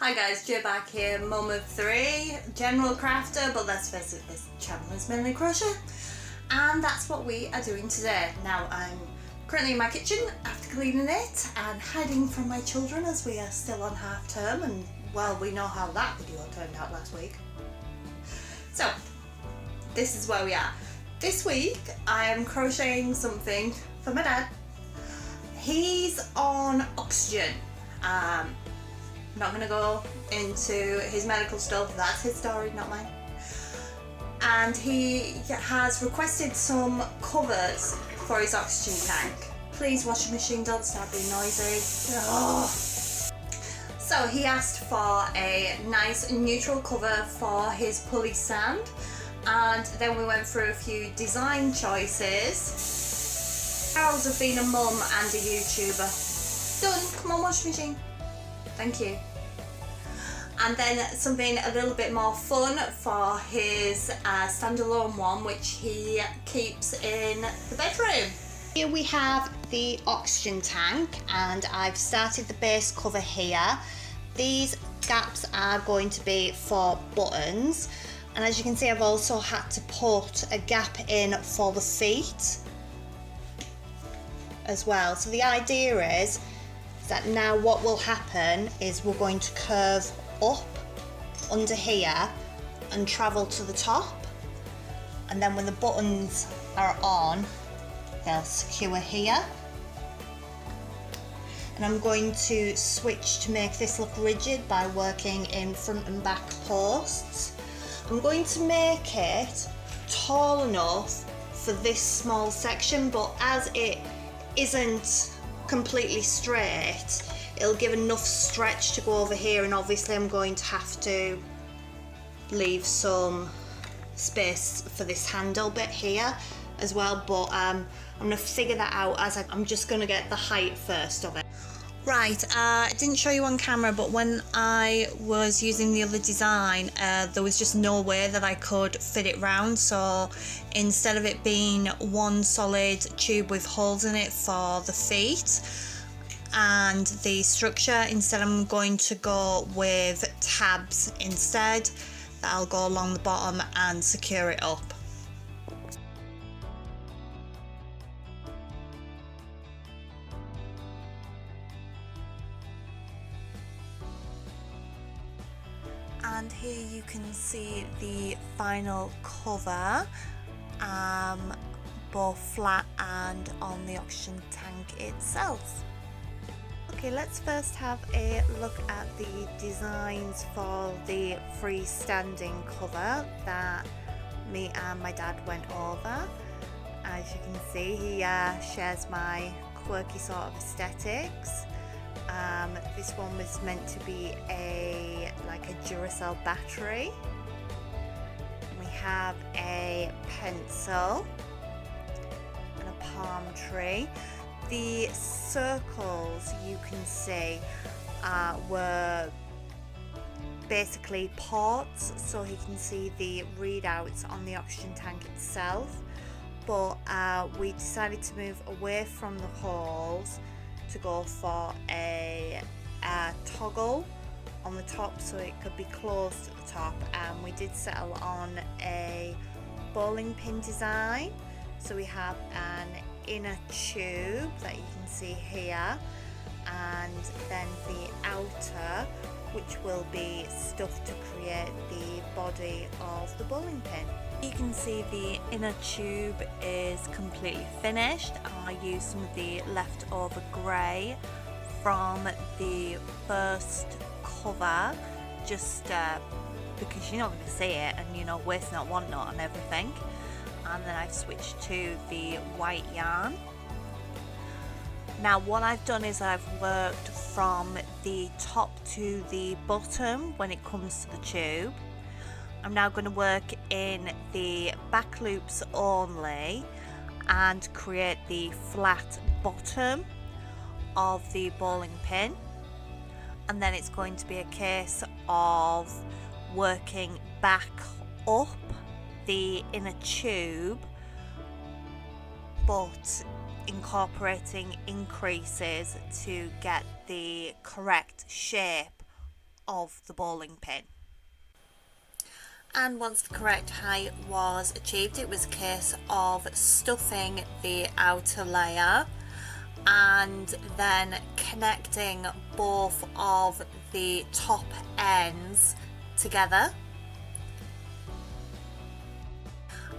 Hi guys, Jo back here, mum of three, general crafter, but let's face it, this channel is mainly crochet, and that's what we are doing today. Now I'm currently in my kitchen after cleaning it and hiding from my children as we are still on half term, and well, we know how that video turned out last week. So this is where we are. This week I am crocheting something for my dad. He's on oxygen. Not going to go into his medical stuff, that's his story, not mine. And he has requested some covers for his oxygen tank. Please, washing machine, don't start being noisy. Oh. So he asked for a nice neutral cover for his pulley stand, and then we went through a few design choices. Hours of being a mum and a YouTuber. Done. Come on, washing machine. Thank you. And then something a little bit more fun for his standalone one, which he keeps in the bedroom. Here we have the oxygen tank, and I've started the base cover here. These gaps are going to be for buttons, and as you can see, I've also had to put a gap in for the feet as well. So the idea is that now what will happen is we're going to curve up under here and travel to the top, and then when the buttons are on, they'll secure here. And I'm going to switch to make this look rigid by working in front and back posts. I'm going to make it tall enough for this small section, but as it isn't completely straight, it'll give enough stretch to go over here, and obviously I'm going to have to leave some space for this handle bit here as well, but I'm going to figure that out as I'm just going to get the height first of it. Right, I didn't show you on camera, but when I was using the other design, there was just no way that I could fit it round, so instead of it being one solid tube with holes in it for the feet and the structure, instead I'm going to go with tabs instead. That'll go along the bottom and secure it up. And here you can see the final cover, both flat and on the oxygen tank itself. Okay, let's first have a look at the designs for the freestanding cover that me and my dad went over. As you can see, he shares my quirky sort of aesthetics. This one was meant to be like a Duracell battery. We have a pencil and a palm tree. The circles you can see were basically ports, so he can see the readouts on the oxygen tank itself, but we decided to move away from the holes to go for a toggle on the top so it could be closed at the top, and we did settle on a bowling pin design. So we have an inner tube that you can see here, and then the outer, which will be stuffed to create the body of the bowling pin. You can see the inner tube is completely finished. I used some of the leftover grey from the first cover, just because you're not going to see it, and you know, waste not, want not and everything. And then I've switched to the white yarn. Now what I've done is I've worked from the top to the bottom when it comes to the tube. I'm now going to work in the back loops only and create the flat bottom of the bowling pin, and then it's going to be a case of working back up the inner tube but incorporating increases to get the correct shape of the bowling pin. And once the correct height was achieved, it was a case of stuffing the outer layer and then connecting both of the top ends together.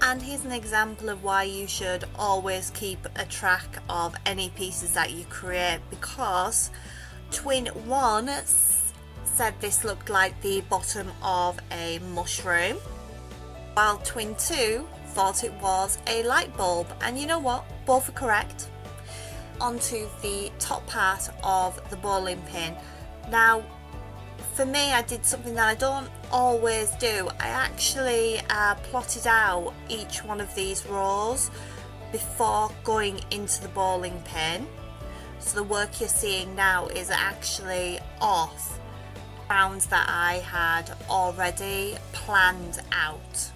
And here's an example of why you should always keep a track of any pieces that you create, because Twin 1 said this looked like the bottom of a mushroom, while Twin 2 thought it was a light bulb. And you know what? Both are correct. Onto the top part of the bowling pin. Now, for me, I did something that I don't always do. I actually plotted out each one of these rows before going into the bowling pin. So the work you're seeing now is actually off rounds that I had already planned out.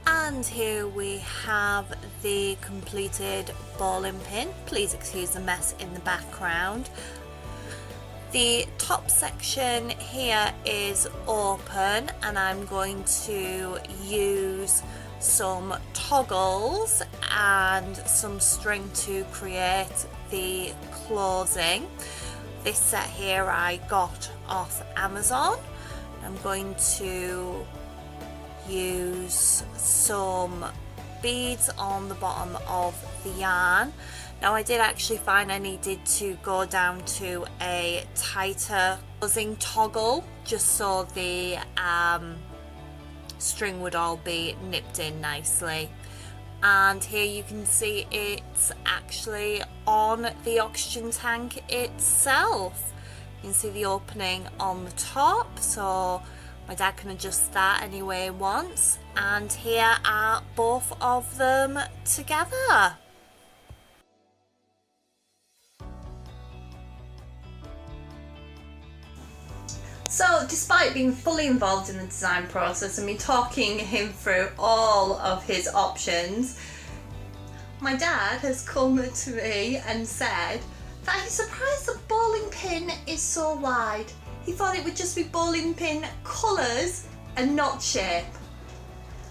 And here we have the completed bowling pin. Please excuse the mess in the background. The top section here is open, and I'm going to use some toggles and some string to create the closing. This set here I got off Amazon. I'm going to use some beads on the bottom of the yarn. Now, I did actually find I needed to go down to a tighter closing toggle just so the string would all be nipped in nicely. And here you can see it's actually on the oxygen tank itself. You can see the opening on the top, so my dad can adjust that any way he wants. And here are both of them together. So despite being fully involved in the design process and me talking him through all of his options, my dad has come to me and said that he's surprised the bowling pin is so wide. He thought it would just be bowling pin colours and not shape.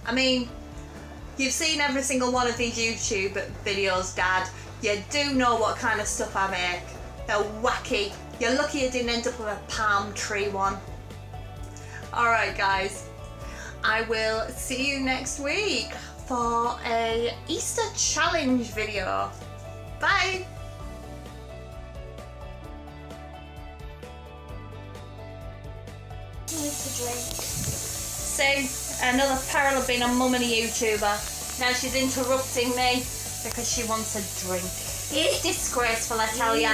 I mean, you've seen every single one of these YouTube videos, Dad. You do know what kind of stuff I make. They're wacky. You're lucky you didn't end up with a palm tree one. Alright guys, I will see you next week for a Easter challenge video. Bye! To drink. See, another parallel being a mum and a YouTuber. Now she's interrupting me because she wants a drink. It's disgraceful, I tell ya.